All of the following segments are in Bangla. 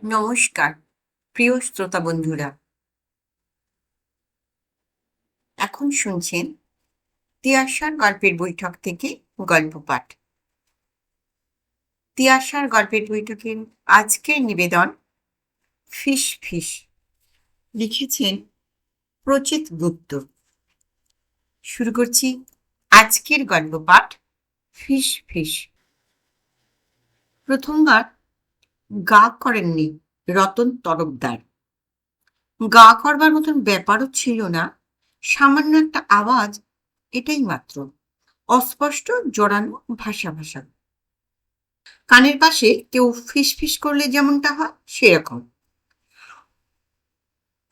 নমস্কার প্রিয় শ্রোতা বন্ধুরা। এখন শুনছেন তিয়াশার গল্পের বৈঠক থেকে গল্প পাঠ। তিয়াশার গল্পের বৈঠকের আজকের নিবেদন ফিস ফিস। লিখেছেন প্রচিত গুপ্ত। শুরু করছি আজকের গল্প পাঠ ফিস ফিস। প্রথমবার গা করেননি রতন তরফদার। গা করবার মতন ব্যাপারও ছিল না, সামান্য একটা আওয়াজ, এটাই মাত্র। অস্পষ্ট জোরানো ভাষা ভাষা, কানের পাশে কেউ ফিস ফিস করলে যেমনটা হয় সেরকম।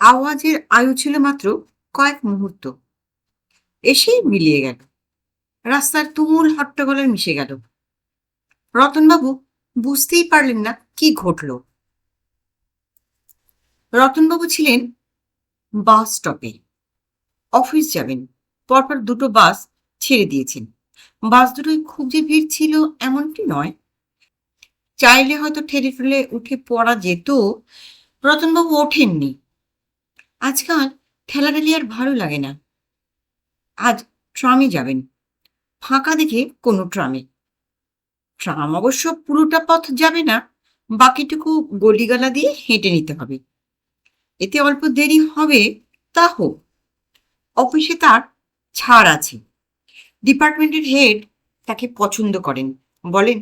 আওয়াজের আয়ু ছিল মাত্র কয়েক মুহূর্ত, এসেই মিলিয়ে গেল, রাস্তার তুমুল হট্টগোলে মিশে গেল। রতনবাবু বুঝতেই পারলেন না কি ঘটল। রতনবাবু ছিলেন বাস স্টপে, অফিস যাবেন। পরপর দুটো বাস ছেড়ে দিয়েছেন। বাস দুটোই খুব যে ভিড় ছিল এমনটি নয়, চাইলে হয়তো ঠেলে ঠেলে উঠে পড়া যেত। রতনবাবু ওঠেননি। আজকাল ঠেলাঠেলি আর ভালো লাগে না। আজ ট্রামে যাবেন, ফাঁকা দেখে কোনো ট্রামে। ট্রাম অবশ্য পুরোটা পথ যাবে না, বাকিটুকু গলিগালা দিয়ে হেঁটে নিতে হবে। এতে অল্প দেরি হবে, তা হোক। অফিসে তার ছাড় আছে। ডিপার্টমেন্টের হেড তাকে পছন্দ করেন। বলেন,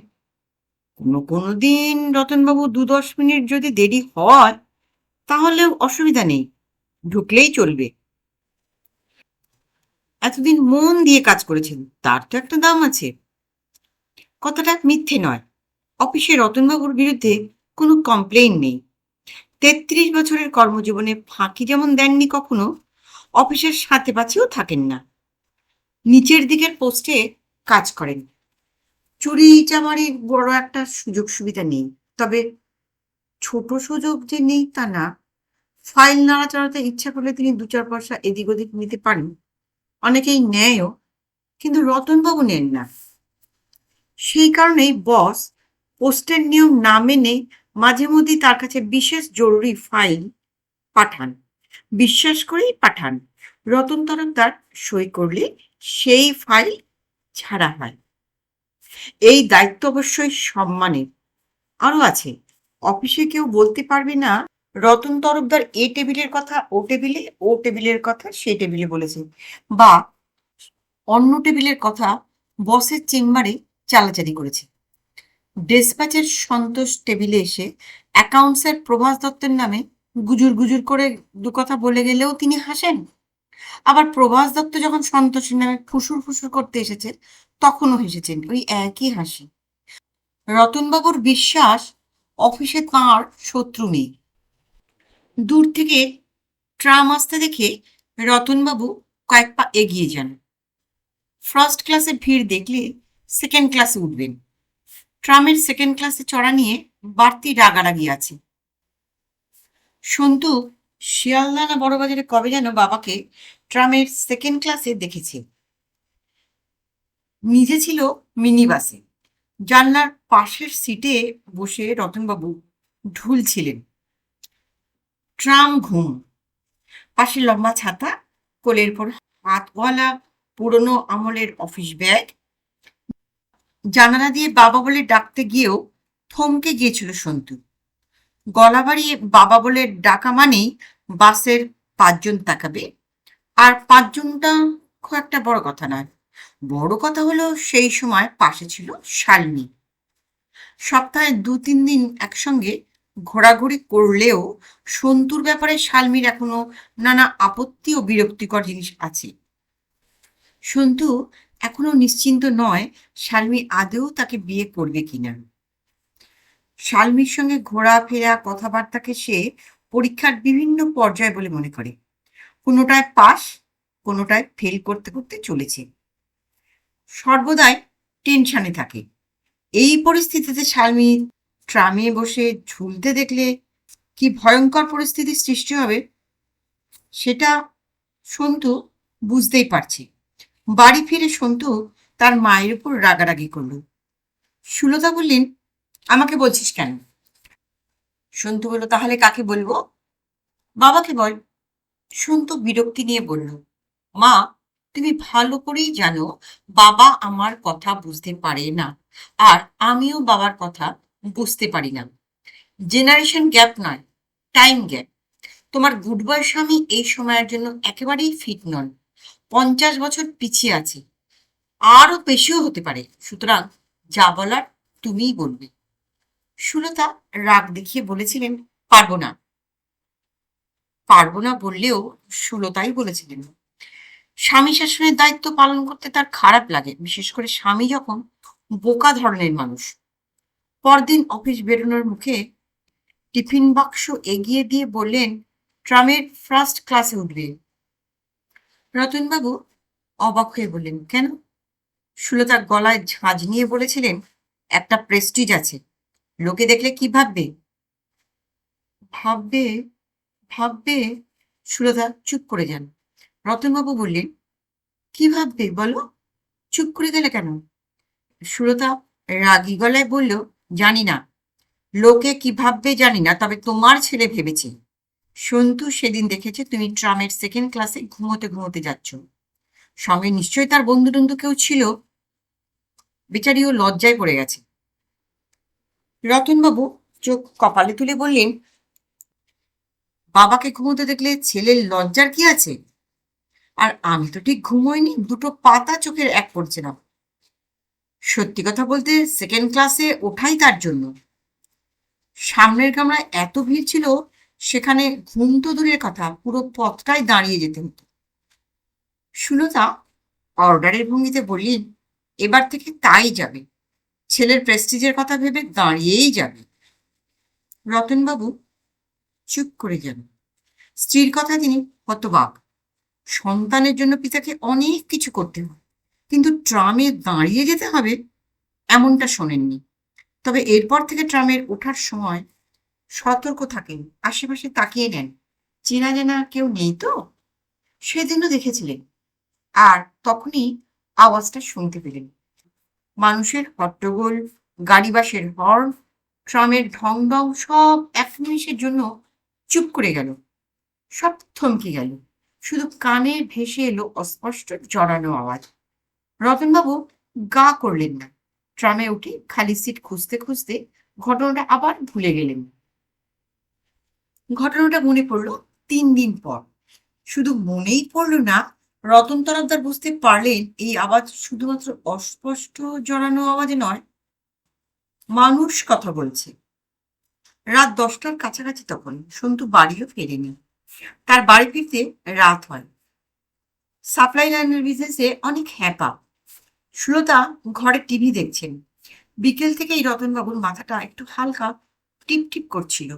কোনো কোনো দিন রতনবাবু 2-10 মিনিট যদি দেরি হয় তাহলেও অসুবিধা নেই, ঢুকলেই চলবে। এতদিন মন দিয়ে কাজ করেছেন, তার তো একটা দাম আছে। কথাটা মিথ্যে নয়। অফিসে রতনবাবুর বিরুদ্ধে কোনো কমপ্লেইন নেই। 33 বছরের কর্মজীবনে ফাঁকি যেমন দেননি কখনো, অফিসের সাথে পাছেও থাকেন না। নিচের দিকের পোস্টে কাজ করেন। চুরি চামারির বড় একটা সুযোগ সুবিধা নেই, তবে ছোট সুযোগ যে নেই তা না। ফাইল নাড়াচাড়াতে ইচ্ছা করলে তিনি 2-4 পয়সা এদিক ওদিক নিতে পারেন। অনেকেই নেয়ও, কিন্তু রতনবাবু নেন না। সেই কারণেই বস পোস্টের নিয়ম না মেনে মাঝে মধ্যেই তার কাছে বিশেষ জরুরি ফাইল পাঠান। বিশ্বাস করেই পাঠান। রতন তরফদার সই করলে সেই ফাইল ছাড়া হয়। এই দায়িত্ব অবশ্যই সম্মানের। আরো আছে, অফিসে কেউ বলতে পারবে না রতন তরফদার এ টেবিলের কথা ও টেবিলে, ও টেবিলের কথা সে টেবিলে বলেছে, বা অন্য টেবিলের কথা বসের চেম্বারে চালাচালি করেছে। ডেসপ্যাচের সন্তোষ টেবিলে এসে অ্যাকাউন্টসের প্রভাস দত্তের নামে গুজুর গুজুর করে দু কথা বলে গেলেও তিনি হাসেন। আবার প্রভাস দত্ত যখন সন্তোষের নামে ফুসুর ফুসুর করতে এসেছে তখনও হেসেছেন, ওই একই হাসি। রতনবাবুর বিশ্বাস অফিসে তাঁর শত্রু নেই। দূর থেকে ট্রাম আসতে দেখে রতনবাবু কয়েক পা এগিয়ে যান। ফার্স্ট ক্লাসে ভিড় দেখলে সেকেন্ড ক্লাসে উঠবেন। ট্রামের সেকেন্ড ক্লাসে চড়া নিয়ে বাড়তি রাগারাগি আছে। সন্তু শিয়ালদা না বড়বাজারে কবে যেন বাবাকে ট্রামের সেকেন্ড ক্লাসে দেখেছে। নিজে ছিল মিনি বাসে। জানলার পাশের সিটে বসে রতনবাবু ঢুলছিলেন। ট্রাম ঘুম, পাশে লম্বা ছাতা, কোলের পর হাতওয়ালা পুরনো আমলের অফিস ব্যাগ। জানালা দিয়ে বাবা বলে ডাকতে গিয়েও থমকে গিয়েছিল সন্তু। গলা বাড়িয়ে বাবা বলে ডাকা মানেই বাসের 5 জন তাকাবে, আর 5 জনটা খুব একটা বড় কথা নয়। বড় কথা হলো সেই সময় পাশে ছিল শালিনী। সপ্তাহে 2-3 দিন একসঙ্গে ঘোরাঘুরি করলেও সন্তুর ব্যাপারে শালমির এখনো নানা আপত্তি ও বিরক্তিকর জিনিস আছে। সন্তু এখনো নিশ্চিন্ত নয় শালমি আদৌ তাকে বিয়ে করবে কিনা। শালমির সঙ্গে ঘোরাফেরা কথাবার্তাকে সে পরীক্ষার বিভিন্ন পর্যায় বলে মনে করে। কোনোটায় পাস, কোনোটায় ফেল করতে করতে চলেছে। সর্বদাই টেনশনে থাকে। এই পরিস্থিতিতে শালমি ট্রামে বসে ঝুলতে দেখলে কি ভয়ঙ্কর পরিস্থিতির সৃষ্টি হবে সেটা সন্তু বুঝতেই পারছে। বাড়ি ফিরে সন্তু তার মায়ের উপর রাগারাগি করল। সুলতা বললেন, আমাকে বলছিস কেন? সন্তু বলল, তাহলে কাকে বলবো? বাবাকে বল। সন্তু বিরক্তি নিয়ে বলল, মা, তুমি ভালো করেই জানো বাবা আমার কথা বুঝতে পারে না, আর আমিও বাবার কথা বুঝতে পারি না। জেনারেশন গ্যাপ নয়, টাইম গ্যাপ। তোমার গুড বয় স্বামী এই সময়ের জন্য একেবারেই ফিট নন, 50 বছর পিছিয়ে আছে, আরো বেশিও হতে পারে। সুতরাং যা বলার তুমিই বলবে। সুলতা রাগ দেখিয়ে বলেছিলেন, পারবো না। পারবো না বললেও সুলতাই বলেছিলেন। স্বামী শাসনের দায়িত্ব পালন করতে তার খারাপ লাগে, বিশেষ করে স্বামী যখন বোকা ধরনের মানুষ। পরদিন অফিস বেরোনোর মুখে টিফিন বাক্স এগিয়ে দিয়ে বললেন, ট্রামের ফার্স্ট ক্লাসে উঠবে। রতনবাবু অবাক হয়ে বললেন, কেন? সুলতা গলায় ঝাঁঝ নিয়ে বলেছিলেন, একটা প্রেস্টিজ আছে, লোকে দেখলে কি ভাববে? ভাববে? ভাববে? সুলতা চুপ করে যান। রতনবাবু বললেন, কি ভাববে বলো? চুপ করে গেলে কেন? সুলতা রাগী গলায় বলল, জানি না, লোকে কি ভাববে জানি না, তবে তোমার ছেলে ভেবেছে। সন্তু সেদিন দেখেছে তুমি ট্রামের সেকেন্ড ক্লাসে ঘুমোতে ঘুমোতে যাচ্ছ। সঙ্গে নিশ্চয়ই তার বন্ধু টন্ধু কেউ ছিল। বেচারিও লজ্জায় পড়ে গেছে। রতনবাবু চোখ কপালে তুলে বললেন, বাবাকে ঘুমোতে দেখলে ছেলের লজ্জার কি আছে? আর আমি তো ঠিক ঘুমোইনি, দুটো পাতা চোখের এক পড়ছে না। সত্যি কথা বলতে সেকেন্ড ক্লাসে ওঠাই তার জন্য। সামনের কামরায় এত ভিড় ছিল, সেখানে ঘুম তো দূরের কথা, পুরো পথটাই দাঁড়িয়ে যেতে হতো। সুলতা অর্ডারের ভঙ্গিতে বললেন, এবার থেকে তাই যাবে, ছেলের প্রেস্টিজের কথা ভেবে দাঁড়িয়েই যাবে। রতনবাবু চুপ করে যান। স্ত্রীর কথা তিনি হতবাক। সন্তানের জন্য পিতাকে অনেক কিছু করতে হয়, কিন্তু ট্রামে দাঁড়িয়ে যেতে হবে এমনটা শোনেননি। তবে এরপর থেকে ট্রামের ওঠার সময় সতর্ক থাকেন, আশেপাশে তাকিয়ে নেন, চেনা জানা কেউ নেই তো। সেদিনও দেখেছিলেন, আর তখনই আওয়াজটা শুনতে পেলেন। মানুষের হট্টগোল, গাড়ি বাসের হর্ন, ট্রামের ঢং ঢং সব এক নিমিষের জন্য চুপ করে গেল। সব থমকে গেল। শুধু কানে ভেসে এলো অস্পষ্ট জড়ানো আওয়াজ। রতনবাবু গা করলেন না। ট্রামে উঠে খালি সিট খুঁজতে খুঁজতে ঘটনাটা আবার ভুলে গেলেন। ঘটনাটা মনে পড়ল 3 দিন পর। শুধু মনেই পড়ল না, রতন তরফদার বুঝতে পারলেন এই আওয়াজ শুধুমাত্র অস্পষ্ট জড়ানো আওয়াজে নয়, মানুষ কথা বলছে। রাত 10টার কাছাকাছি তখন সন্তু বাড়িও ফেরেনি। তার বাড়ি ফিরতে রাত হয়। সাপ্লাই লাইনের বিজনেসে অনেক হ্যাপা। সুলতা ঘরে টিভি দেখছেন। বিকেল থেকেই রতনবাবুর মাথাটা একটু হালকা টিপ টিপ করছিল,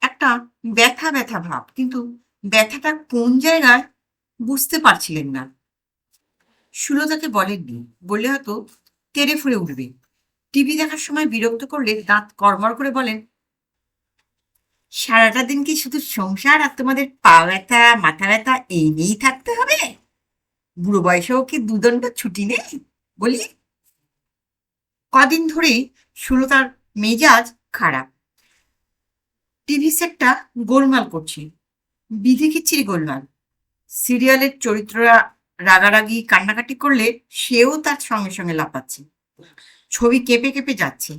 একটা ব্যথা ব্যথা ভাব, কিন্তু ব্যথাটা কোন জায়গায় বুঝতে পারছিলেন না। সুলতাকে বলেননি, বললে হয়তো তেড়ে ফুঁড়ে উঠবে। টিভি দেখার সময় বিরক্ত করলে দাঁত কড়মড় করে বলেন, সারাটা দিন কি শুধু সংসার আর তোমাদের পা ব্যথা মাথা ব্যথা এই নিয়েই থাকতে হবে? বুড়ো বয়সেও কি দুদণ্ড ছুটি নেই বলি? কদিন ধরেই সুলতার মেজাজ খারাপ। টিভি সেটটা গোলমাল করছে, বিধি খিচ্ছিরি গোলমাল। সিরিয়ালের চরিত্ররা রাগারাগি কান্নাকাটি করলে সেও তার সঙ্গে সঙ্গে লাফাচ্ছে, ছবি কেঁপে কেঁপে যাচ্ছে।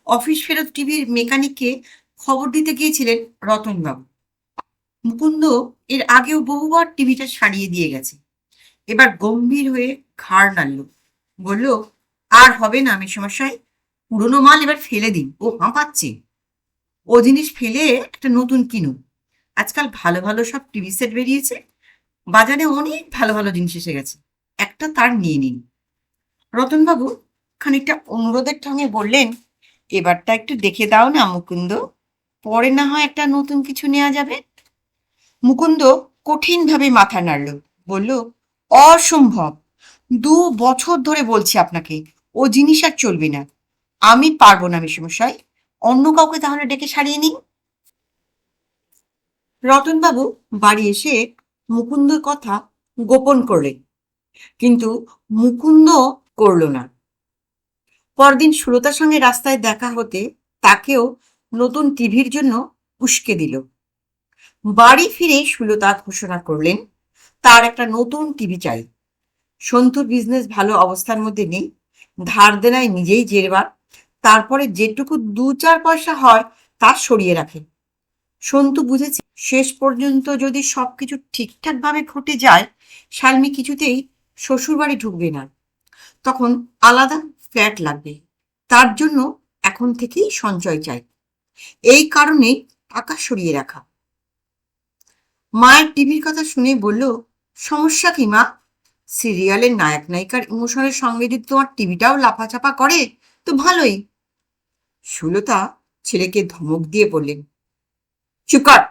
অফিস ফেরত টিভির মেকানিককে খবর দিতে গিয়েছিলেন রতনবাবু। মুকুন্দ এর আগেও বহুবার টিভিটা সারিয়ে দিয়ে গেছে। এবার গম্ভীর হয়ে ঘাড় নাড়ল, বলল, আর হবে না মেসোমশাই, পুরোনো মাল এবার ফেলে দিন, ও হাঁপাচ্ছে। ও জিনিস ফেলে একটা নতুন কিনুন। আজকাল ভালো ভালো সব টিভি সেট বেরিয়েছে, বাজারে অনেক ভালো ভালো জিনিস এসে গেছে, একটা তার নিয়ে নিন। রতনবাবু খানিকটা অনুরোধের ঠঙে বললেন, এবারটা একটু দেখে দাও না মুকুন্দ, পরে না হয় একটা নতুন কিছু নেওয়া যাবে। মুকুন্দ কঠিনভাবে মাথা নাড়ল, বলল, অসম্ভব, 2 বছর ধরে বলছি আপনাকে, ও জিনিস আর চলবে না। আমি পারবো না মেসোমশাই, অন্য কাউকে তাহলে ডেকে সারিয়ে নিন। রতনবাবু বাড়ি এসে মুকুন্দর কথা গোপন করলেন, কিন্তু মুকুন্দ করল না। পরদিন সুলতার সঙ্গে রাস্তায় দেখা হতে তাকেও নতুন টিভির জন্য উস্কে দিল। বাড়ি ফিরে সুলতা ঘোষণা করলেন তার একটা নতুন টিভি চাই। সন্তুর বিজনেস ভালো অবস্থার মধ্যে নেই, ধার দেনায় নিজেই জেরবার, তারপরে যেটুকু 2-4 পয়সা হয় তা সরিয়ে রাখে। সন্তু বুঝেছে শেষ পর্যন্ত যদি সবকিছু ঠিকঠাক ভাবে ঘটে যায়, শালমি কিছুতেই শ্বশুর বাড়ি ঢুকবে না, তখন আলাদা ফ্ল্যাট লাগবে। তার জন্য এখন থেকেই সঞ্চয় চাই, এই কারণেই টাকা সরিয়ে রাখা। মায়ের টিভির কথা শুনে বলল, সমস্যা কি মা? সিরিয়ালের নায়ক নায়িকার ইমোশনের সঙ্গে যদি তোমার টিভিটাও লাফাচাপা করে তো ভালোই। সুলতা ছেলেকে ধমক দিয়ে বললেন, চুপ কর,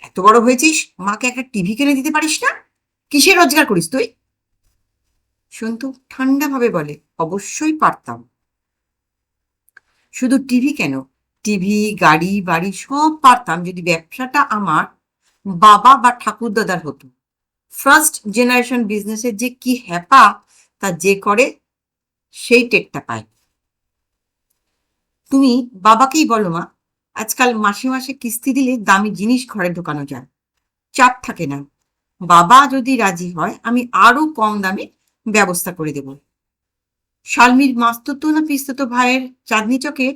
এত বড় হয়েছিস, মাকে একটা টিভি কিনে দিতে পারিস না? কিসের রোজগার করিস তুই? সন্তু ঠান্ডা ভাবে বলে, অবশ্যই পারতাম। শুধু টিভি কেন, টিভি, গাড়ি, বাড়ি সব পারতাম যদি ব্যবসাটা আমার বাবা বা ঠাকুরদাদার হতো। ফার্স্ট জেনারেশন বিজনেসের যে কি হ্যাপা, তা যে করে সেই টেকটা পায়। তুমি বাবাকেই বলো মা, আজকাল মাসে মাসে কিস্তি দিলে দামি জিনিস ঘরে ঢোকানো যায়, চাপ থাকে না। বাবা যদি রাজি হয় আমি আরো কম দামে ব্যবস্থা করে দেব। শালমির মাস্তুতো না পিস্তুতো ভাইয়ের চাঁদনি চকে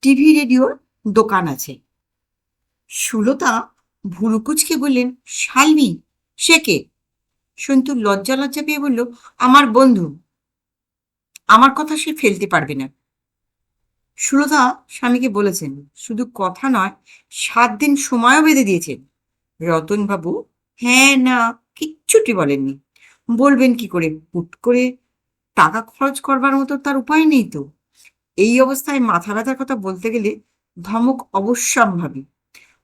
টিভি রেডিওর দোকান আছে। সুলতা ভুরু কুচকে বললেন, শালমি? সে কে? সন্তু লজ্জা লজ্জা পেয়ে বলল, আমার বন্ধু, আমার কথা সে ফেলতে পারবে না। সুলতা স্বামীকে বলেছেন, শুধু কথা নয়, 7 দিন সময়ও বেঁধে দিয়েছেন। রতনবাবু হ্যাঁ না কিচ্ছুটি বলেননি। বলবেন কি করে? হুট করে টাকা খরচ করবার মতো তার উপায় নেই তো। এই অবস্থায় মাথা ব্যথার কথা বলতে গেলে ধমক অবশ্যম্ভাবী।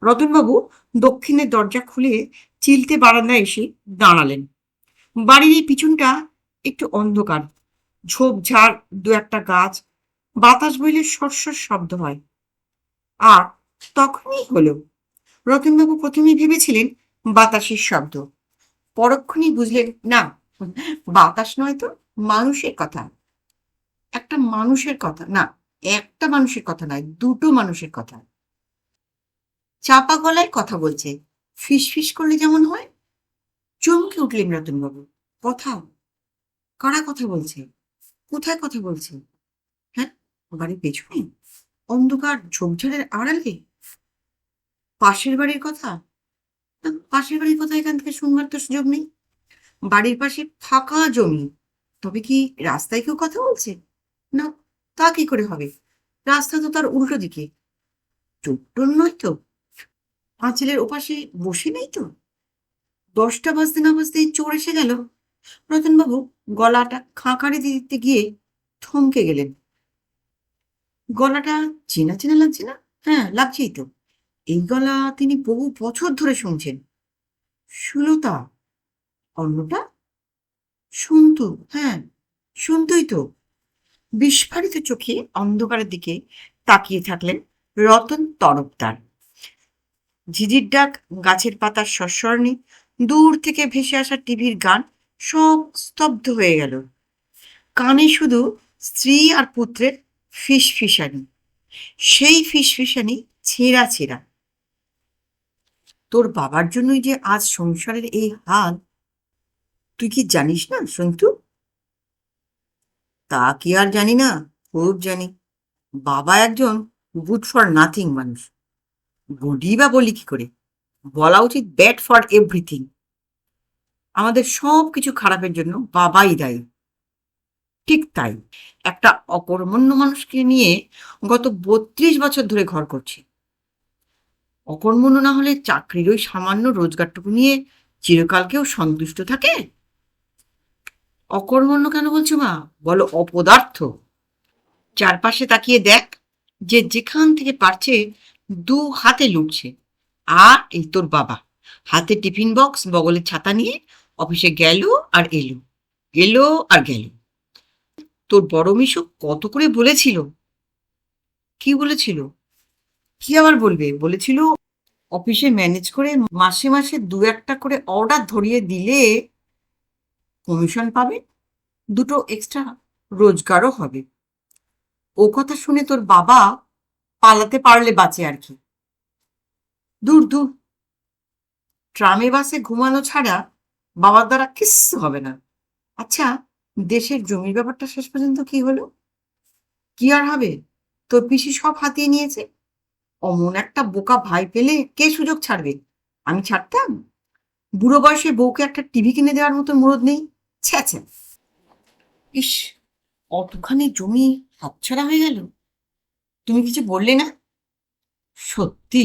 রতনবাবু দক্ষিণের দরজা খুলে চিলতে বারান্দায় এসে দাঁড়ালেন। বাড়ির এই পিছনটা একটু অন্ধকার, ঝোপঝাড়, 2-1টা গাছ, বাতাস বইলে সরসর শব্দ হয়। আর তখনই হলো। রতনবাবু প্রথমেই ভেবেছিলেন বাতাসের শব্দ, পরক্ষণেই বুঝলেন না, বাতাস নয় তো, মানুষের কথা। একটা মানুষের কথা না, একটা মানুষের কথা নয়, 2টো মানুষের কথা। চাপা গলায় কথা বলছে, ফিস ফিস করলে যেমন হয়। চমকে উঠলেন রতনবাবু। কথা? কারা কথা বলছে? কোথায় কথা বলছে? হ্যাঁ, বাড়ির পেছনে, অন্ধকার ঝোপঝাড়ের আড়ালে, পাশের বাড়ির কথা? না, পাশের বাড়ির কথা এখান থেকে শুনবার তো সুযোগ নেই। বাড়ির পাশে ফাঁকা জমি, তবে কি রাস্তায় কেউ কথা বলছে? না, তা কি করে হবে? রাস্তা তো তার উল্টো দিকে। চোট্টন নয় তো? পাঁচিলের ওপাশে বসে নেই তো? 10টা বাজতে না বাজতেই চোর এসে গেল। রতনবাবু গলাটা খাঁকারি দিতে গিয়ে থমকে গেলেন। গলাটা চেনা চেনা লাগছে না? হ্যাঁ, লাগছেই তো। এই গলা তিনি বহু বছর ধরে শুনছেন। সুলতা? অন্যটা? সন্তু? হ্যাঁ, সন্তুই তো। বিস্ফারিত চোখে অন্ধকারের দিকে তাকিয়ে থাকলেন রতন তরফদার। ঝিঝির ডাক, গাছের পাতার সস্বরণে, দূর থেকে ভেসে আসা টিভির গান সব স্তব্ধ হয়ে গেল। কানে শুধু স্ত্রী আর পুত্রের ফিসফিসানি, সেই ফিসফিসানি ছেঁড়া ছেঁড়া। তোর বাবার জন্যই যে আজ সংসারের এই হাল, তুই কি জানিস না সন্তু? তা কি আর জানি না, খুব জানি। বাবা একজন গুড ফর নাথিং মানুষ। গুডই বা বলি কি করে? বলা উচিত ব্যাড ফর এভরিথিং। আমাদের সব কিছু খারাপের জন্য বাবাই দায়ী। ঠিক তাই, একটা অকর্মণ্য মানুষকে নিয়ে গত 32 বছর ধরে ঘর করছি। অকর্মণ্য না হলে চাকরির ওই সামান্য রোজগারটুকু নিয়ে চিরকাল কেউ সন্তুষ্ট থাকে? অকর্মণ্য কেন বলছো মা? বলো অপদার্থ। চারপাশে তাকিয়ে দেখ, যে যেখান থেকে পারছে 2 হাতে লুটছে। আর এই তোর বাবা হাতে টিফিন বক্স, বগলে ছাতা নিয়ে অফিসে গেল আর এলো, গেল আর গেল। তোর বড় মিশু কত করে বলেছিল। কি বলেছিল? কি আবার বলবে? বলেছিল অফিসে ম্যানেজ করে মাসে মাসে 2-1টা করে অর্ডার ধরিয়ে দিলে কমিশন পাবে, 2টো এক্সট্রা রোজগারও হবে। ও কথা শুনে তোর বাবা পালাতে পারলে বাঁচে আর কি। দূর দূর, ট্রামে বাসে ঘুমানো ছাড়া বাবার দ্বারা কিচ্ছু হবে না। আচ্ছা, দেশের জমির ব্যাপারটা শেষ পর্যন্ত কি হলো? কি আর হবে? তোর পিসি সব হাতিয়ে নিয়েছে। অমন একটা বোকা ভাই পেলে কে সুযোগ ছাড়বে? আমি ছাড়তাম? বুড়ো বয়সে বউকে একটা টিভি কিনে দেওয়ার মতো মুরদ নেই। ছ্যা ছ্যা। ইস, অতখানি জমি হাতছাড়া হয়ে গেল। তুমি কিছু বললে না? সত্যি,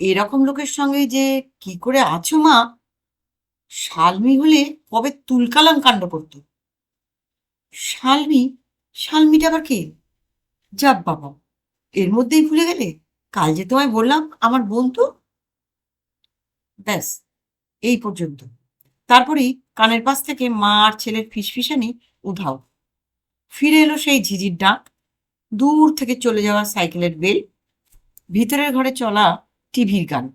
এরকম লোকের সঙ্গে যে কি করে আছো মা! শালমি হলে কবে তুলকালাম কাণ্ড করতো। শালমি? শালমিটা আবার কে? যাব বাবা, এর মধ্যেই ভুলে গেলে? কাল যে তোমায় বললাম আমার বোন তো। ব্যাস, এই পর্যন্ত। তারপরেই কানের পাশ থেকে মা আর ছেলের ফিসফিসানি উধাও। ফিরে এলো সেই ঝিঝির ডাক, দূর থেকে চলে যাওয়া সাইকেলের বেল, ভিতরের ঘরে চলা টিভির গান।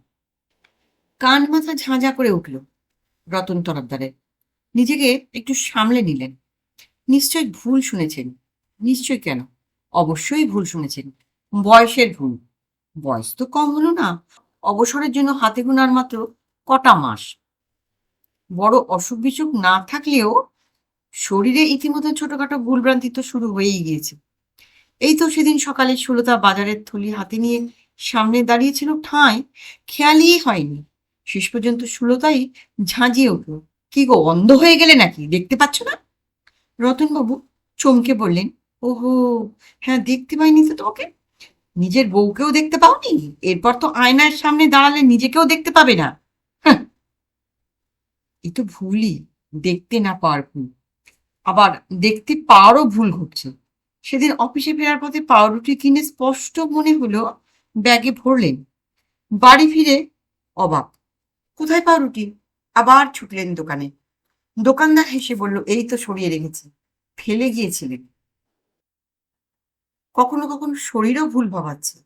কান মাথা ঝাঁঝা করে উঠল রতন তরফদারের। নিজেকে একটু সামলে নিলেন। নিশ্চয় ভুল শুনেছেন। নিশ্চয় কেন, অবশ্যই ভুল শুনেছেন। বয়সের ভুল। বয়স তো কম হলো না, অবসরের জন্য হাতে গোনার মাত্র কটা মাস। বড় অসুখ বিসুখ না থাকলেও শরীরে ইতিমধ্যে ছোটখাটো ভুলভ্রান্তি তো শুরু হয়েই গিয়েছে। এই তো সেদিন সকালে সুলতা বাজারের থলি হাতে নিয়ে সামনে দাঁড়িয়েছিল ঠাঁই খেয়ালই হয়নি। শেষ পর্যন্ত সুলতাই ঝাঁঝিয়ে উঠল, কি গো, অন্ধ হয়ে গেলে নাকি? দেখতে পাচ্ছ না? রতনবাবু চমকে বললেন, ওহো, হ্যাঁ, দেখতে পাইনি তো তোমাকে। নিজের বউকেও দেখতে পাওনি? এরপর তো আয়নার সামনে দাঁড়ালে নিজেকেও দেখতে পাবে না। হাহ, এ তো ভুলই, দেখতে না পাওয়ার ভুল। আবার দেখতে পাওয়ারও ভুল ঘটছে। সেদিন অফিসে ফেরার পথে পাউরুটি কিনে স্পষ্ট মনে হলো ব্যাগে ভরলেন। বাড়ি ফিরে অবাক, কোথায় পাউরুটি? আবার ছুটলেন দোকানে। দোকানদার হেসে বলল, এই তো সরিয়ে রেখেছি। ফেলে গিয়েছিলেন। কখনো কখনো শরীরও ভুল ভাবাচ্ছে।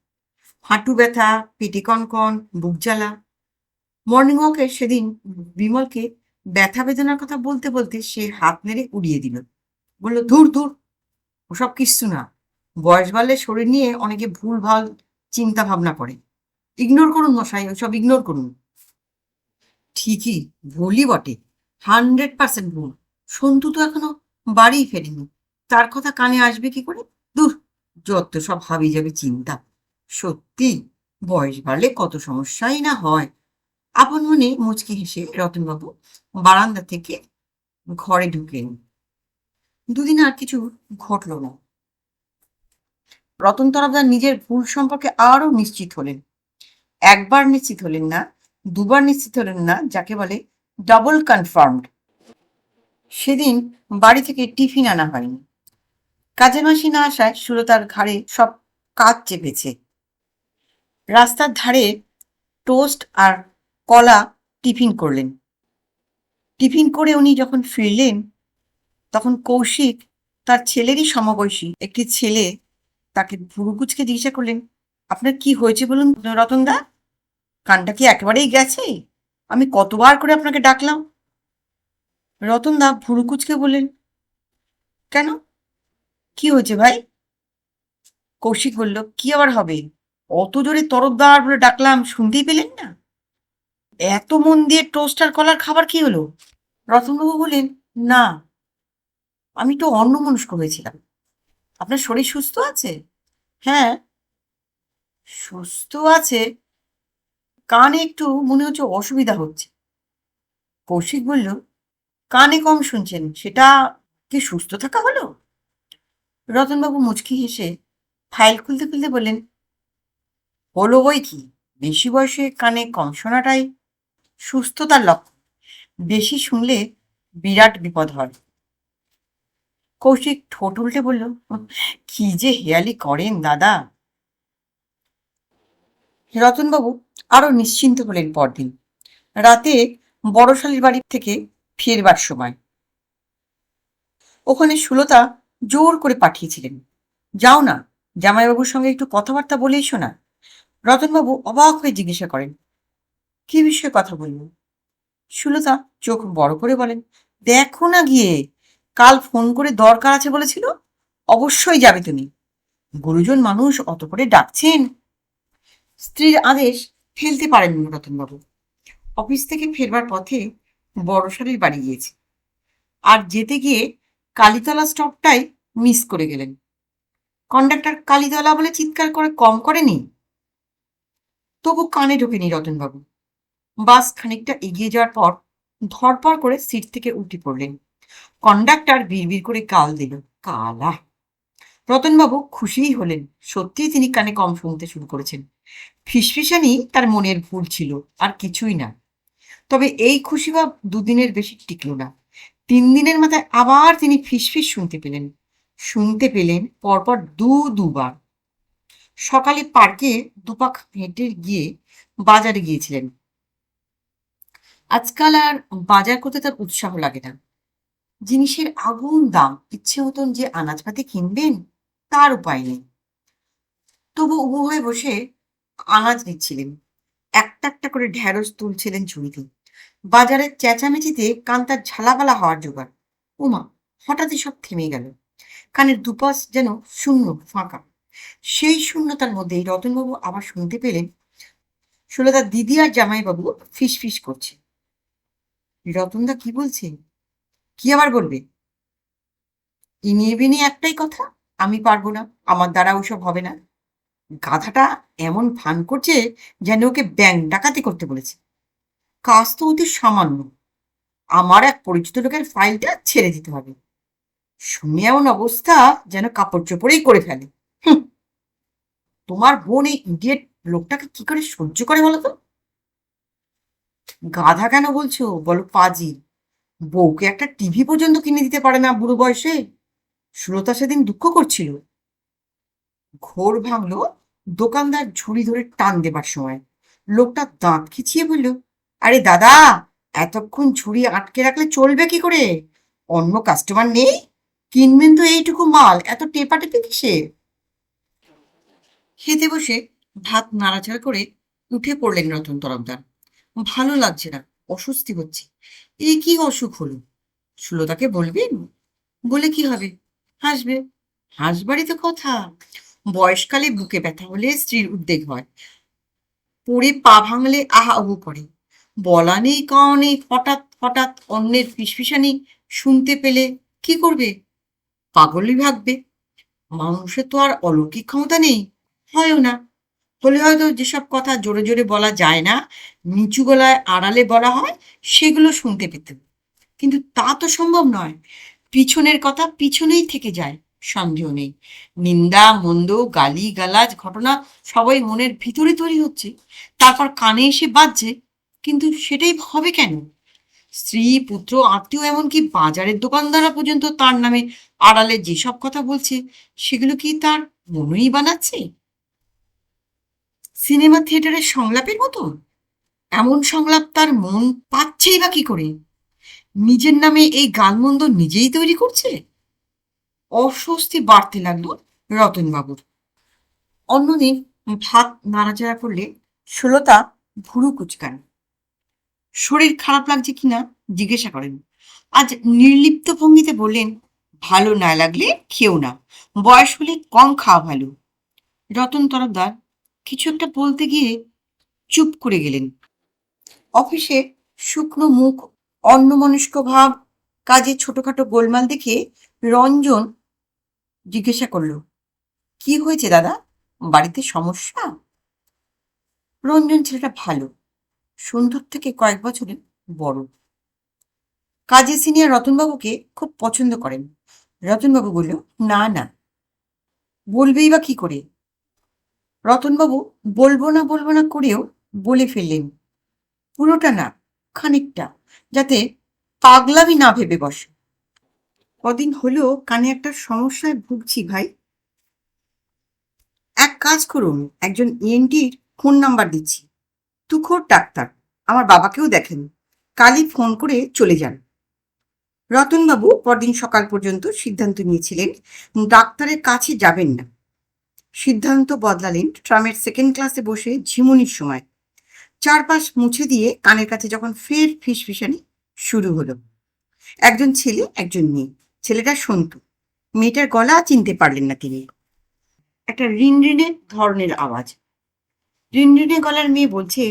হাঁটু ব্যথা, পেটে কনকন, বুক জ্বালা। মর্নিং ওয়াকে সেদিন বিমলকে ব্যথা বেদনার কথা বলতে বলতে সে হাত নেড়ে উড়িয়ে দিল। বলল, ধুর ধুর, ওসব কিচ্ছু না। বয়স বাড়লে শরীর নিয়ে অনেকে ভুল ভাল চিন্তা ভাবনা করে। ইগনোর করুন মশাই, ওসব ইগনোর করুন। ঠিকই, ভুলই বটে। 100% ভুল। সন্তু তো এখনো বাড়ি ফেরেনি। তার কথা কানে আসবে কি করে? দূর, যত সব হাবি যাবে চিন্তা। সত্যি, বয়স বাড়লে কত সমস্যাই না হয়। আপন মনে মুচকি হেসে রতনবাবু বারান্দা থেকে ঘরে ঢুকলেন। দুদিন আর কিছু ঘটল না। রতন তরফদার নিজের ভুল সম্পর্কে আরো নিশ্চিত হলেন। একবার নিশ্চিত হলেন না, দুবার নিশ্চিত হলেন না, যাকে বলে ডাবল কনফার্মড। সেদিন বাড়ি থেকে টিফিন আনা হয়নি। কাজের মাসি না আসায় সুলতার ঘাড়ে সব কাজ চেপেছে। রাস্তার ধারে টোস্ট আর কলা টিফিন করলেন। টিফিন করে উনি যখন ফিরলেন, তখন কৌশিক, তার ছেলেরই সমবয়সী একটি ছেলে, তাকে ভুরুকুচকে জিজ্ঞাসা করলেন, আপনার কি হয়েছে বলুন রতনদা? কানটা কি একেবারেই গেছে? আমি কতবার করে আপনাকে ডাকলাম। রতনদা ভুরুকুচকে বললেন, কেন, কি হয়েছে ভাই? কৌশিক বলল, কি আবার হবে? অত জোরে তরফদার বলে ডাকলাম, শুনতেই পেলেন না? এত মন দিয়ে টোস্ট আর কলার খাবার কি হলো? রতনবাবু বললেন, না, আমি তো অন্যমনস্ক হয়েছিলাম। আপনার শরীর সুস্থ আছে? হ্যাঁ, সুস্থ আছে, কানে একটু মনে হচ্ছে অসুবিধা হচ্ছে। কৌশিক বলল, কানে কম শুনছেন, সেটা কি সুস্থ থাকা হলো? রতনবাবু মুচকি হেসে ফাইল খুলতে খুলতে বললেন, হলো বই কি, বেশি বয়সে কানে কম শোনাটাই সুস্থতার লক্ষণ। বেশি শুনলে বিরাট বিপদ হয়। কৌশিক ঠোঁট উল্টে বলল, কি যে হেয়ালি করেন দাদা। রতনবাবু আরো নিশ্চিন্ত হলেন পরদিন রাতে বড়শালীর বাড়ি থেকে ফিরবার সময়। ওখানে সুলতা জোর করে পাঠিয়েছিলেন, যাও না, জামাইবাবুর সঙ্গে একটু কথাবার্তা বলে এসো না। রতনবাবু অবাক হয়ে জিজ্ঞাসা করেন, কি বিষয়ে কথা বলবো? সুলতা চোখ বড় করে বলেন, দেখো না গিয়ে, কাল ফোন করে দরকার আছে বলেছিল, অবশ্যই যাবে তুমি। গুরুজন মানুষ অত করে ডাকছেন। স্ত্রীর আদেশ ফেলতে পারেননি রতনবাবু। অফিস থেকে ফেরবার পথে বড়সারির বাড়ি গিয়েছে, আর যেতে গিয়ে কালীতলা স্টপটাই মিস করে গেলেন। কন্ডাক্টর কালীতলা বলে চিৎকার করে কম করেনি, তবু কানে ঢোকেনি রতনবাবু। বাস খানিকটা এগিয়ে যাওয়ার পর ধরপড় করে সিট থেকে উঠে পড়লেন। কন্ডাক্টর বিড়বিড় করে গাল দিল, কালা। রতনবাবু খুশিই হলেন, সত্যিই তিনি কানে কম শুনতে শুরু করেছেন। ফিসফিসানি তার মনের ভুল ছিল, আর কিছুই না। তবে এই খুশি ভাব দুদিনের বেশি টিকল না। 3 দিনের মাথায় আবার তিনি ফিসফিস শুনতে পেলেন পরপর দুবার। সকালে পার্কে দুপাক হেঁটে গিয়ে বাজারে গিয়েছিলেন। আজকাল আর বাজার করতে তার উৎসাহ লাগে না। জিনিসের আগুন দাম, ইচ্ছে মতন যে আনাজপাতি কিনবেন তার উপায় নেই। তবু উভয়ে বসে আনাজ নিচ্ছিলেন, একটা একটা করে ঢেঁড়স তুলছিলেন ঝুড়িতে। বাজারের চেঁচামেচিতে কান তার ঝালাপালা হওয়ার জোগাড়। ওমা, হঠাৎই সব থেমে গেল। কানের দুপাশ যেন শূন্য, ফাঁকা। সেই শূন্যতার মধ্যেই রতনবাবু আবার শুনতে পেলেন সুলতার দিদি আর জামাইবাবু ফিস ফিস করছে। রতনদা কি বলছে? কি আবার বলবে? ইনিয়ে বিনিয়ে একটাই কথা, আমি পারবো না, আমার দ্বারা ওসব হবে না। গাধাটা এমন ভান করছে যেন ওকে ব্যাংক ডাকাতি করতে বলেছে। কাজ তো অতি সামান্য, আমার এক পরিচিত লোকের ফাইলটা ছেড়ে দিতে হবে। শুনে এমন অবস্থা যেন কাপড় চোপড়েই করে ফেলে। হুঁ, তোমার বোন এই ইডিয়েট লোকটাকে কি করে সহ্য করে বলো তো? গাধা কেন বলছো, বলো পাজি। বউকে একটা টিভি পর্যন্ত কিনে দিতে পারে না বুড়ো বয়সে। সুলতা সেদিন দুঃখ করছিল। ঘোর ভাঙলো দোকানদার ঝুড়ি ধরে টান দেবার সময়। লোকটা দাঁত খিচিয়ে বলল, আরে দাদা, এতক্ষণ ঝুড়ি আটকে রাখলে চলবে কি করে? অন্য কাস্টমার নেই? কিনবেন তো এইটুকু মাল, এত টেপাটেপি কিসে? খেতে বসে ভাত নাড়াচাড়া করে উঠে পড়লেন রতন তরফদার। ভালো লাগছে না, অস্বস্তি হচ্ছে। এ কি অসুখ হলো? সুলতাকে বলবেন? বলে কি হবে? হাসবে। হাসবারই তো কথা। বয়সকালে বুকে ব্যথা হলে স্ত্রীর উদ্বেগ হয়, পড়ে পা ভাঙলে আহা আহু করে। বলা নেই কাও নেই, হঠাৎ হঠাৎ অন্যের ফিসফিসানি শুনতে পেলে কি করবে? পাগলই ভাববে। মানুষের তো আর অলৌকিক ক্ষমতা নেই, হয়ও না। হলে হয়তো যেসব কথা জোরে জোরে বলা যায় না, নিচু গলায় আড়ালে বলা হয়, সেগুলো শুনতে পেত। কিন্তু তা তো সম্ভব নয়। পিছনের কথা পিছনেই থেকে যায়, সন্দেহ নেই। নিন্দা, মন্দ, গালি গালাজ ঘটনা সবাই মনের ভিতরে তৈরি হচ্ছে, তারপর কানে এসে বাজছে। কিন্তু সেটাই হবে কেন? স্ত্রী, পুত্র, আত্মীয়, এমনকি বাজারের দোকানদাররা পর্যন্ত তার নামে আড়ালে যেসব কথা বলছে, সেগুলো কি তার মনই বানাচ্ছে? সিনেমা থিয়েটারের সংলাপের মতো এমন সংলাপ তার মন পাচ্ছেই বা কি করে? নিজের নামে এই গালমন্দ নিজেই তৈরি করছে। অস্বস্তি বাড়তে লাগলো রতনবাবুর। অন্যদিন ভাত নাড়াচাড়া করলে সুলতা ভুরু কুচকান। শরীর খারাপ লাগছে কিনা জিজ্ঞাসা করেন। আজ নির্লিপ্ত ভঙ্গিতে বললেন, ভালো না লাগলে খেও না, বয়স হলে কম খাওয়া ভালো। রতন তরফদার কিছু একটা বলতে গিয়ে চুপ করে গেলেন। অফিসে শুকনো মুখ, অন্যমনস্ক ভাব, কাজে ছোটখাটো গোলমাল দেখে রঞ্জন জিজ্ঞাসা করল, কি হয়েছে দাদা, বাড়িতে সমস্যা? রঞ্জন ছেলেটা ভালো, সুন্দর থেকে কয়েক বছরের বড়। কাজে সিনিয়র রতনবাবুকে খুব পছন্দ করেন। রতনবাবু বলল, না না, বলবেই বা কি করে? রতনবাবু বলবো না করেও বলে ফেললেন, পুরোটা না, খানিকটা, যাতে পাগলামি না ভেবে বসে। কদিন হলো কানে একটা সমস্যায় ভুগছি ভাই। এক কাজ করুন, একজন ইএনটির ফোন নাম্বার দিচ্ছি, তুখোর ডাক্তার, আমার বাবাকেও দেখেন, কালই ফোন করে চলে যান। রতনবাবু পরদিন সকাল পর্যন্ত সিদ্ধান্ত নিয়েছিলেন ডাক্তারের কাছে যাবেন না। সিদ্ধান্ত বদলালেন ট্রামের সেকেন্ড ক্লাসে বসে ঝিমুনির সময়। চারপাশ মুছে দিয়ে কানের কাছে যখন ফের ফিসফিসানি শুরু হলো। একজন ছেলে, একজন মেয়ে। ছেলেটা সন্তু, মেয়েটার গলা চিনতে পারলেন না তিনি। একটা রিনরিনে ধরনের আওয়াজ। রিনরিনে গলার মেয়ে বলছে,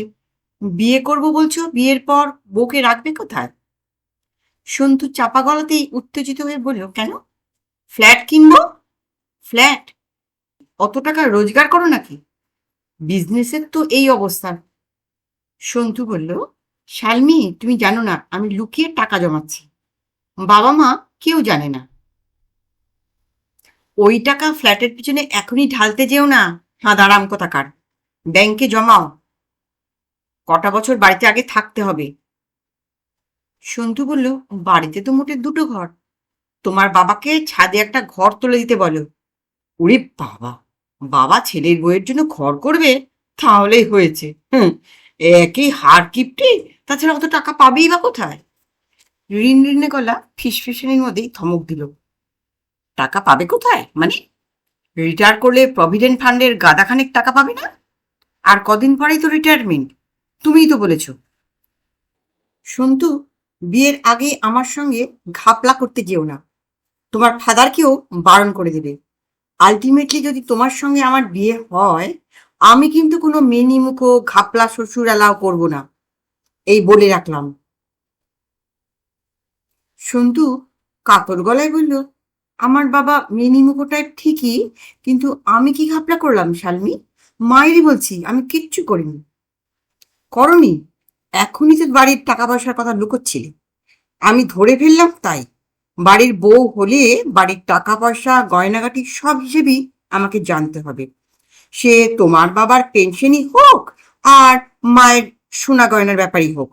বিয়ে করব বলছো, বিয়ের পর বউকে রাখবে কোথায়? সন্তু চাপা গলাতেই উত্তেজিত হয়ে বলল, কেন, ফ্ল্যাট কিনবো? ফ্ল্যাট? অত টাকা রোজগার করো নাকি? বিজনেসের তো এই অবস্থা। সন্তু বলল, শালমি, তুমি জানো না আমি লুকিয়ে টাকা জমাচ্ছি, বাবা মা কেউ জানে না। ওই টাকা ফ্ল্যাটের পিছনে এখনই ঢালতে যেও না, হাঁদারাম কোথাকার। ব্যাংকে জমাও, কটা বছর বাড়িতে আগে থাকতে হবে। সন্তু বলল, বাড়িতে তো মোটে দুটো ঘর, তোমার বাবাকে ছাদে একটা ঘর তুলে দিতে বলো। ওরে বাবা, বাবা ছেলের বউয়ের জন্য ঘর করবে? তাহলেই হয়েছে। হুম, একই হাড় কিপটে, তাছাড়া অত টাকা পাবেই বা কোথায়? রিনরিনে গলা ফিসফিসানির মধ্যেই ধমক দিল, টাকা পাবে কোথায় মানে? রিটায়ার করলে প্রভিডেন্ট ফান্ডের গাদাখানেক টাকা পাবে না? আর কদিন পরেই তো রিটায়ারমেন্ট, তুমিই তো বলেছ। সন্তু, বিয়ের আগে আমার সঙ্গে ঘাপলা করতে যেও না, তোমার ফাদারকেও বারণ করে দেবে। আলটিমেটলি যদি তোমার সঙ্গে আমার বিয়ে হয়, আমি কিন্তু কোনো মেনিমুখো ঘাপলা শ্বশুর অ্যালাও করবো না, এই বলে রাখলাম। সন্তু কাতর গলায় বলল, আমার বাবা মেনিমুখো টাইপ ঠিকই, কিন্তু আমি কি ঘাপলা করলাম শালমি? মায়েরই বলছি, আমি কিচ্ছু করিনি। করনি? এখনই তো বাড়ির টাকা পয়সার কথা লুকোচ্ছিলে, আমি ধরে ফেললাম তাই। বাড়ির বউ হলে বাড়ির টাকা পয়সা গয়নাগাটি সব হিসেবেই আমাকে জানতে হবে, সে তোমার বাবার পেনশনই হোক আর মায়ের সোনা গয়নার ব্যাপারই হোক।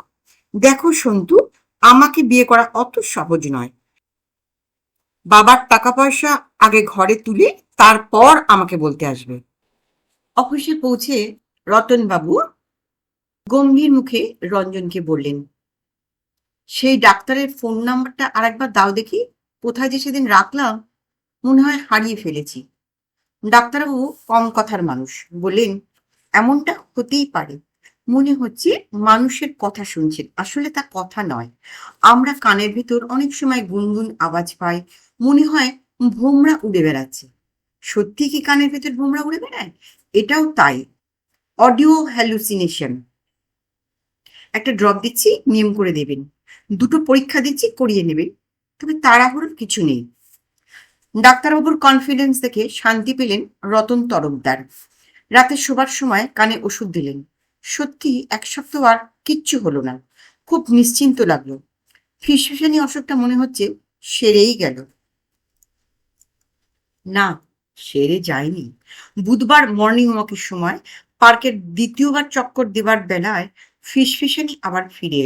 দেখো সন্তু, আমাকে বিয়ে করা অত সহজ নয়। বাবার টাকা পয়সা আগে ঘরে তুলে তারপর আমাকে বলতে আসবে। অফিসে পৌঁছে রতনবাবু গম্ভীর মুখে রঞ্জনকে বললেন, সেই ডাক্তারের ফোন নাম্বারটা আরেকবার দাও দেখি, কোথায় যে সেদিন রাখলাম, মনে হয় হারিয়ে ফেলেছি। ডাক্তারবাবু কম কথার মানুষ, বললেন, এমনটা হতেই পারে, মনে হচ্ছে মানুষের কথা শুনছেন, আসলে তা কথা নয়। আমরা কানের ভিতর অনেক সময় গুনগুন আওয়াজ পাই, মনে হয় ভোমরা উড়ে বেড়াচ্ছে। সত্যি কি কানের ভেতর ভোমরা উড়ে বেড়ায়? এটাও তাই, অডিও হ্যালুসিনেশন। একটা ড্রপ দিচ্ছি, নিয়ম করে দেবেন। দুটো পরীক্ষা দিচ্ছি, করিয়ে নেবেন, তবে তাড়াহুড়োর কিছু নেই। ডাক্তারবাবুর কনফিডেন্স দেখে শান্তি পেলেন রতন তরফদার। রাতে শোবার সময় কানে ওষুধ দিলেন। সত্যি এক সপ্তাহ আর কিচ্ছু হলো না, খুব নিশ্চিন্ত লাগলো। ফিসফিসানি অসুখটা মনে হচ্ছে সেরেই গেল। না, সেরে যায়নি। বুধবার মর্নিং ওয়াকের সময় পার্কের দ্বিতীয়বার চক্কর দেবার বেলায় ফিসফিসানি আবার ফিরে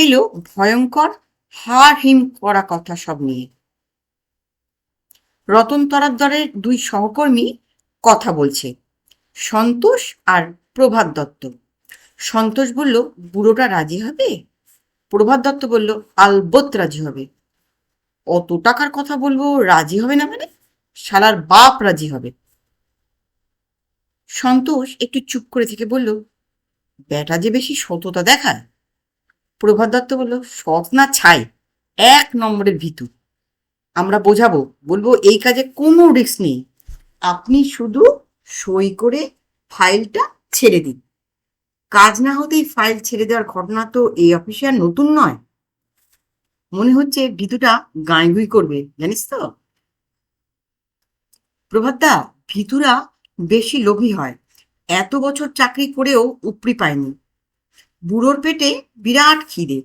এলো ভয়ঙ্কর হাড় হিম করা কথা সব নিয়ে। রতন তরফদারের দুই সহকর্মী কথা বলছে, সন্তোষ আর প্রভাত দত্ত। সন্তোষ বলল, বুড়োটা রাজি হবে? প্রভাত দত্ত বলল, আলবৎ রাজি হবে। অত টাকার কথা বলবো, রাজি হবে না মানে? শালার বাপ রাজি হবে। সন্তোষ একটু চুপ করে থেকে বলল, বেটা যে বেশি সততা দেখায়। প্রভাত দত্ত বলল, সৎ না ছাই, এক নম্বরের ভীতু। আমরা বোঝাবো, বলবো এই কাজে কোনো রিস্ক নেই, আপনি শুধু সই করে ফাইলটা ছেড়ে দিন। কাজ না হতেই ফাইল ছেড়ে দেওয়ার ঘটনা তো এই অফিসে আর নতুন নয়। মনে হচ্ছে ভীতুটা গাঁইগুই করবে, জানিস তো। প্রভাতদা, ভীতুরা বেশি লোভী হয়, এত বছর চাকরি করেও উপরি পায়নি। বুড়োর পেটে বিরাট খিদে,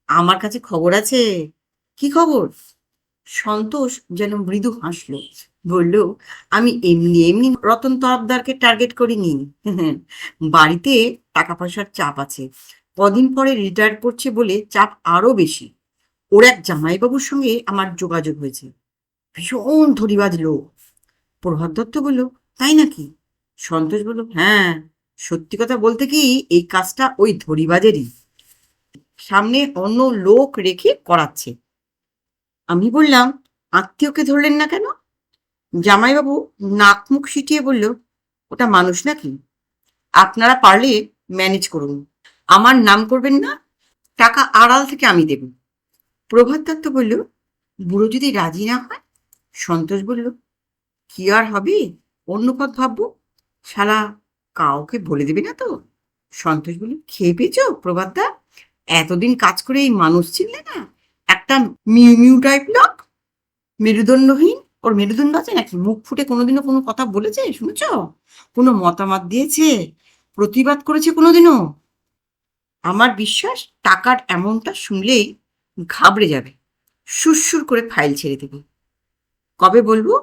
আমার কাছে খবর আছে। কি খবর? সন্তোষ যেন মৃদু হাসলো, বলল, আমি এমনি এমনি রতন তরফদারকে টার্গেট করিনি। বাড়িতে টাকা পয়সার চাপ আছে, কদিন পরে রিটায়ার করছে বলে চাপ আরো বেশি। ওর এক জামাইবাবুর সঙ্গে আমার যোগাযোগ হয়েছে, ভীষণ ধরিবাজ লোক। প্রভাত দত্ত বলল, তাই নাকি? সন্তোষ বলল, হ্যাঁ, সত্যি কথা বলতে কি, এই কাজটা ওই ধরিবাজেরই, সামনে অন্য লোক রেখে করাচ্ছে। আমি বললাম, আত্মীয়কে ধরলেন না কেন? জামাইবাবু নাক মুখ সিটিয়ে বলল, ওটা মানুষ নাকি? আপনারা পারলে ম্যানেজ করুন, আমার নাম করবেন না, টাকা আড়াল থেকে আমি দেব। প্রভাত দত্ত বলল, বুড়ো যদি রাজি না হয়? সন্তোষ বলল, কি আর হবে, অন্য পথ ভাববো। শালা কাউকে বলে দেবে না তো? সন্তোষ বলে, খেয়ে পেয়েছো প্রভাতদা? এতদিন কাজ করে এই মানুষ চিনলে না? একটা মিউ মিউ টাইপ লোক, মেরুদণ্ডহীন। ওর মেরুদণ্ড আছে নাকি? মুখ ফুটে কোনোদিনও কোনো কথা বলেছে শুনেছ? কোনো মতামত দিয়েছে? প্রতিবাদ করেছে কোনোদিনও? আমার বিশ্বাস টাকার অ্যামাউন্টটা শুনলেই ঘাবড়ে যাবে, সুরসুর করে ফাইল ছেড়ে দেবে। কবে বলবো?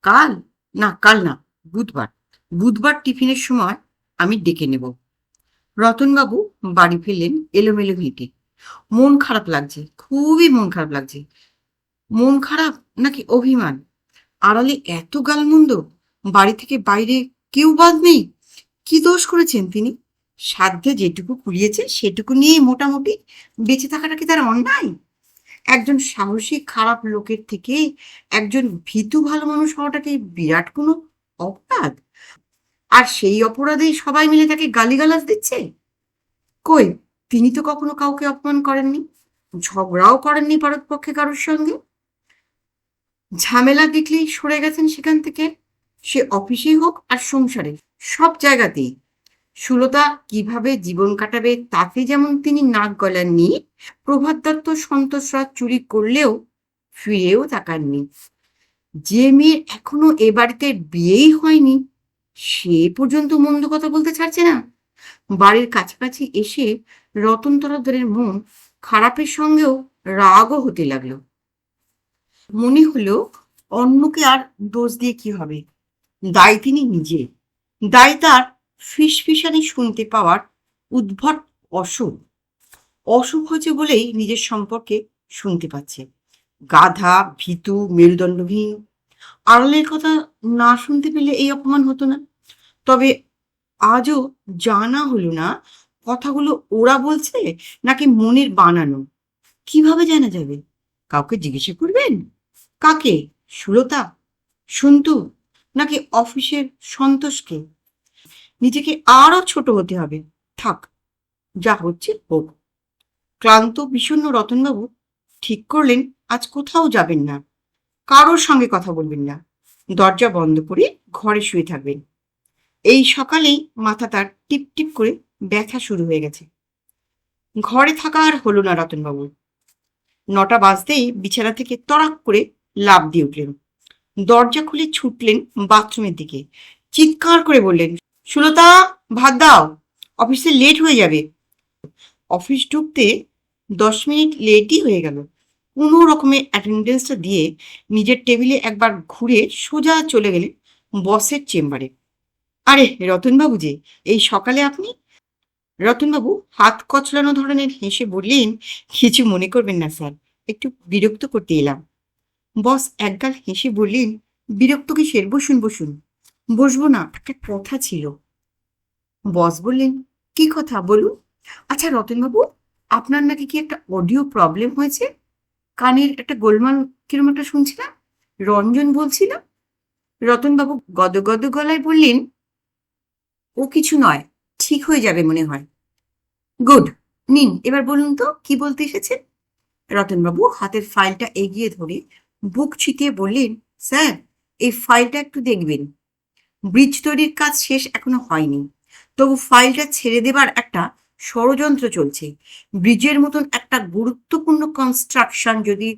কাল? না, কাল না, বুধবার। বুধবার টিফিনের সময় আমি ডেকে নেব। রতনবাবু বাড়ি ফিরলেন এলোমেলো হেঁটে। মন খারাপ লাগছে, খুবই মন খারাপ লাগছে। মন খারাপ নাকি অভিমান? আড়ালে এত গালমন্দ, বাড়ি থেকে বাইরে কেউ বাদ নেই। কি দোষ করেছেন তিনি? সাধ্যে যেটুকু কুড়িয়েছে সেটুকু নিয়েই মোটামুটি বেঁচে থাকাটা কি তার অন্যায়? একজন সাহসী খারাপ লোকের থেকে একজন ভীতু ভালো মানুষ হওয়াটাকে বিরাট কোনো অপরাধ? আর সেই অপরাধেই সবাই মিলে তাকে গালিগালাজ দিচ্ছে। কই, তিনি তো কখনো কাউকে অপমান করেননি, ঝগড়াও করেননি পারতপক্ষে কারোর সঙ্গে। ঝামেলা দেখলেই সরে গেছেন সেখান থেকে, সে অফিসেই হোক আর সংসারে, সব জায়গাতেই। সুলতা কিভাবে জীবন কাটাবে তাতে যেমন তিনি নাক গলাননি, প্রভাত দত্ত সন্তোষ রাত চুরি করলেও ফিরেও তাকাননি। যে মেয়ের এখনো এ বাড়িতে বিয়েই হয়নি সে পর্যন্ত মন্দ কথা বলতে ছাড়ছে না। বাড়ির কাছাকাছি এসে রতন তরফদারের মন খারাপের সঙ্গেও রাগও হতে লাগলো। মনে হলো অন্যকে আর দোষ দিয়ে কি হবে, দায় তিনি নিজে। দায় তার ফিসফিসানি শুনতে পাওয়ার উদ্ভট অসুখ। অসুখ হয়েছে বলেই নিজের সম্পর্কে শুনতে পাচ্ছে। গাধা, ভীতু, মেরুদণ্ডহীন। আড়ালের কথা না শুনতে পেলে এই অপমান হতো না। তবে আজও জানা হলো না কথাগুলো ওরা বলছে নাকি মনের বানানো। কিভাবে জানা যাবে? কাউকে জিজ্ঞাসা করবেন? কাকে? সুলতা, সন্তু, নাকি অফিসের সন্তোষকে? নিজেকে আরো ছোট হতে হবে। থাক, যা হচ্ছে হোক। ক্লান্ত বিষণ্ণ রতনবাবু ঠিক করলেন আজ কোথাও যাবেন না, কারোর সঙ্গে কথা বলবেন না, দরজা বন্ধ করে ঘরে শুয়ে থাকবেন। এই সকালেই মাথা তার টিপ টিপ করে ব্যথা শুরু হয়ে গেছে। ঘরে থাকা আর হলো না রতনবাবুর। 9টা বাজতেই বিছানা থেকে তড়াক করে লাফ দিয়ে উঠলেন। দরজা খুলে ছুটলেন বাথরুমের দিকে। চিৎকার করে বললেন, সুলতা, ভাত দাও, অফিসে লেট হয়ে যাবে। অফিস ঢুকতে 10 মিনিট লেটই হয়ে গেল। কোনো রকমে অ্যাটেন্ডেন্সটা দিয়ে নিজের টেবিলে একবার ঘুরে সোজা চলে গেলেন বসের চেম্বারে। আরে রতনবাবু যে, এই সকালে আপনি? রতনবাবু হাত কচলানো ধরনের হেসে বললেন, কিছু মনে করবেন না স্যার, একটু বিরক্ত করতে এলাম। বস একগাল হেসে বললেন, বিরক্ত কিসের, বসুন বসুন। বসবো না, একটা কথা ছিল। বস বললেন, কি কথা বলুন। আচ্ছা রতনবাবু, আপনার নাকি কি একটা অডিও প্রবলেম হয়েছে? কানের একটা গোলমাল কিরম একটা শুনছিলাম, রঞ্জন বলছিল। রতনবাবু গদগদ গলায় বললেন, ও কিছু নয়, ঠিক হয়ে যাবে মনে হয়। গুড, নিন এবার বলুন তো কি বলতে এসেছেন। রতনবাবু হাতের ফাইলটা এগিয়ে ধরে বুক ছিটিয়ে বললেন, স্যার এই ফাইলটা একটু দেখবেন। ব্রিজ তৈরির কাজ শেষ এখনো হয়নি, তবু ফাইলটা ছেড়ে দেবার একটা ষড়যন্ত্র চলছে। ব্রিজের মতন একটা গুরুত্বপূর্ণ কনস্ট্রাকশন যদি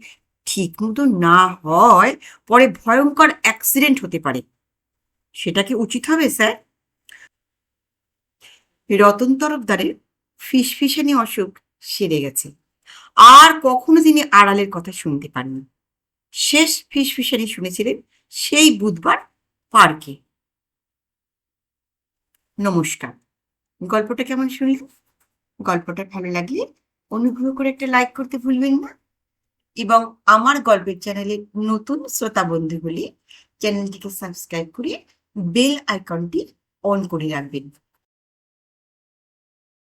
ঠিক মতো না হয় পরে ভয়ঙ্কর অ্যাক্সিডেন্ট হতে পারে। সেটা কি উচিত হবে স্যার? রতন তরফদারের ফিসফিসানি অসুখ সেরে গেছে। আর কখনো তিনি আড়ালের কথা শুনতে পাননি। শেষ ফিসফিসানি শুনেছিলেন সেই বুধবার পার্কে। নমস্কার। গল্পটা কেমন শুনলেন? গল্পটা ভালো লাগলে অনুগ্রহ করে একটা লাইক করতে ভুলবেন না, এবং আমার গল্পের চ্যানেলের নতুন শ্রোতা বন্ধু হলে চ্যানেলটিকে সাবস্ক্রাইব করে বেল আইকনটি অন করে রাখবেন।